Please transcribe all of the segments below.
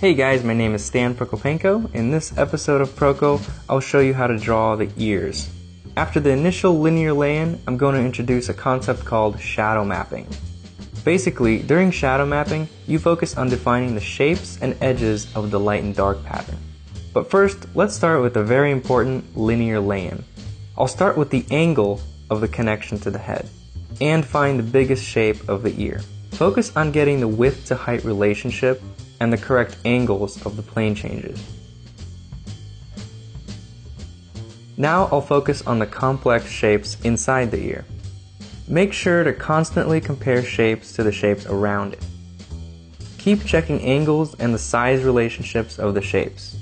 Hey guys, my name is Stan Prokopenko. In this episode of Proko, I'll show you how to draw the ears. After the initial linear lay-in, I'm going to introduce a concept called shadow mapping. Basically, during shadow mapping, you focus on defining the shapes and edges of the light and dark pattern. But first, let's start with a very important linear lay-in. I'll start with the angle of the connection to the head, and find the biggest shape of the ear. Focus on getting the width to height relationship and the correct angles of the plane changes. Now I'll focus on the complex shapes inside the ear. Make sure to constantly compare shapes to the shapes around it. Keep checking angles and the size relationships of the shapes.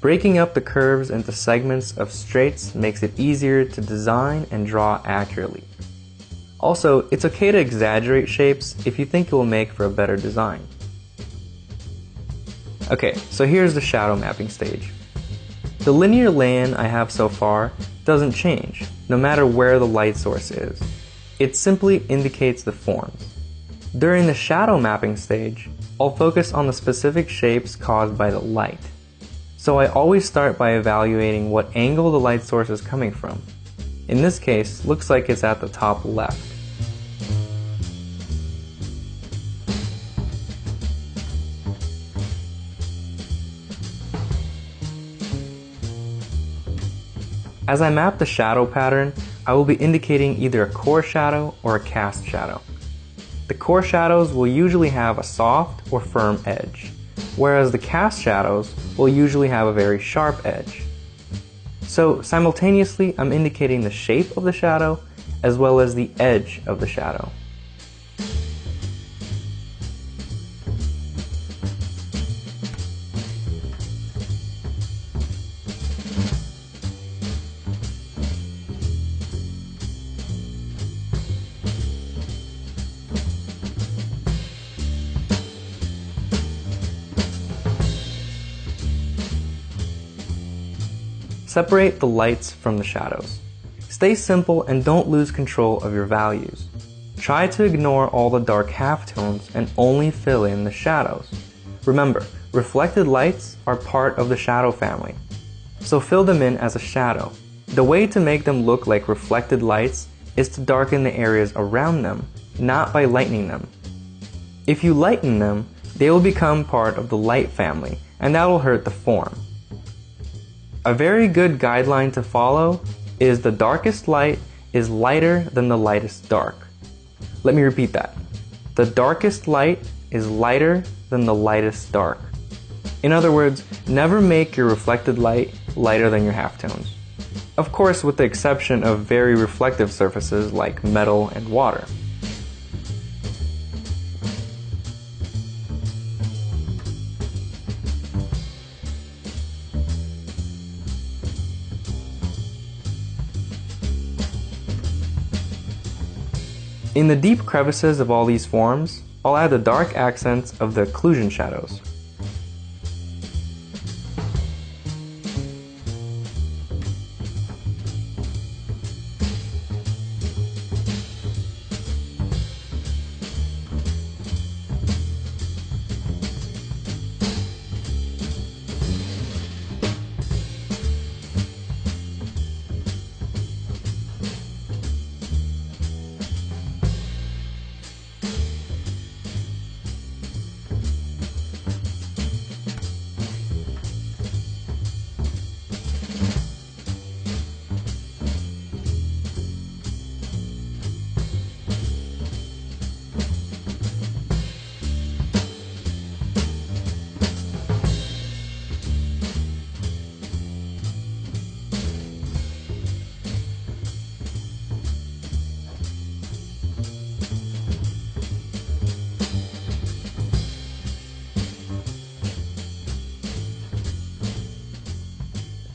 Breaking up the curves into segments of straights makes it easier to design and draw accurately. Also, it's okay to exaggerate shapes if you think it will make for a better design. Okay, so here's the shadow mapping stage. The linear lay-in I have so far doesn't change, no matter where the light source is. It simply indicates the forms. During the shadow mapping stage, I'll focus on the specific shapes caused by the light. So I always start by evaluating what angle the light source is coming from. In this case, looks like it's at the top left. As I map the shadow pattern, I will be indicating either a core shadow or a cast shadow. The core shadows will usually have a soft or firm edge, whereas the cast shadows will usually have a very sharp edge. So simultaneously, I'm indicating the shape of the shadow as well as the edge of the shadow. Separate the lights from the shadows. Stay simple and don't lose control of your values. Try to ignore all the dark halftones and only fill in the shadows. Remember, reflected lights are part of the shadow family, so fill them in as a shadow. The way to make them look like reflected lights is to darken the areas around them, not by lightening them. If you lighten them, they will become part of the light family, and that will hurt the form. A very good guideline to follow is the darkest light is lighter than the lightest dark. Let me repeat that. The darkest light is lighter than the lightest dark. In other words, never make your reflected light lighter than your halftones. Of course, with the exception of very reflective surfaces like metal and water. In the deep crevices of all these forms, I'll add the dark accents of the occlusion shadows.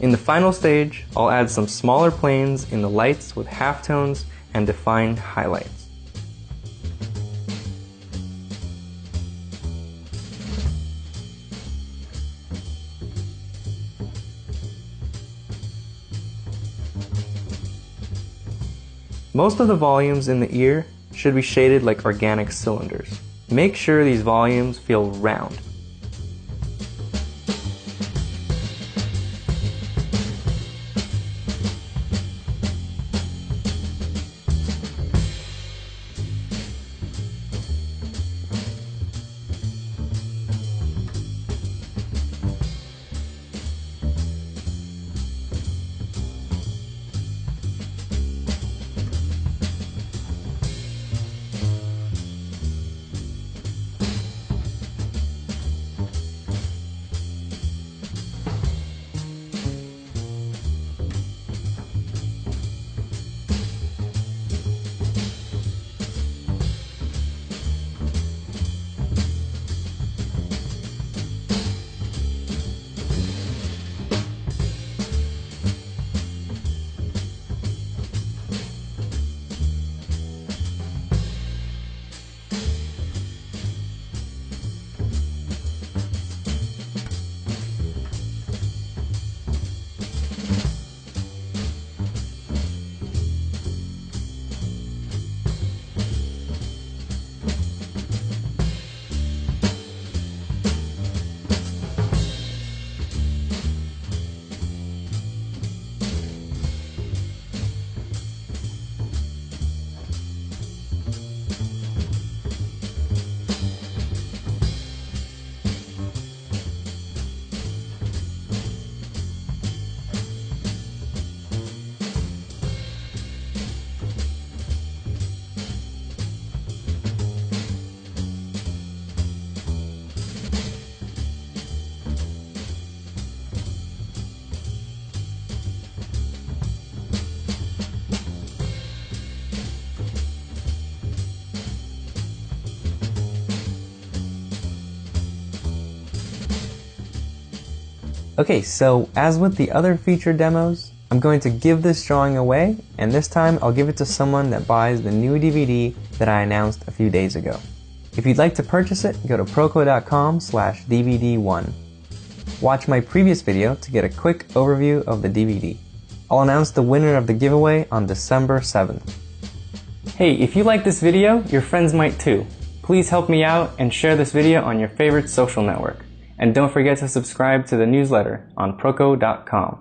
In the final stage, I'll add some smaller planes in the lights with halftones and defined highlights. Most of the volumes in the ear should be shaded like organic cylinders. Make sure these volumes feel round. Okay, so as with the other feature demos, I'm going to give this drawing away, and this time I'll give it to someone that buys the new DVD that I announced a few days ago. If you'd like to purchase it, go to proko.com/DVD1. Watch my previous video to get a quick overview of the DVD. I'll announce the winner of the giveaway on December 7th. Hey, if you like this video, your friends might too. Please help me out and share this video on your favorite social network. And don't forget to subscribe to the newsletter on proko.com.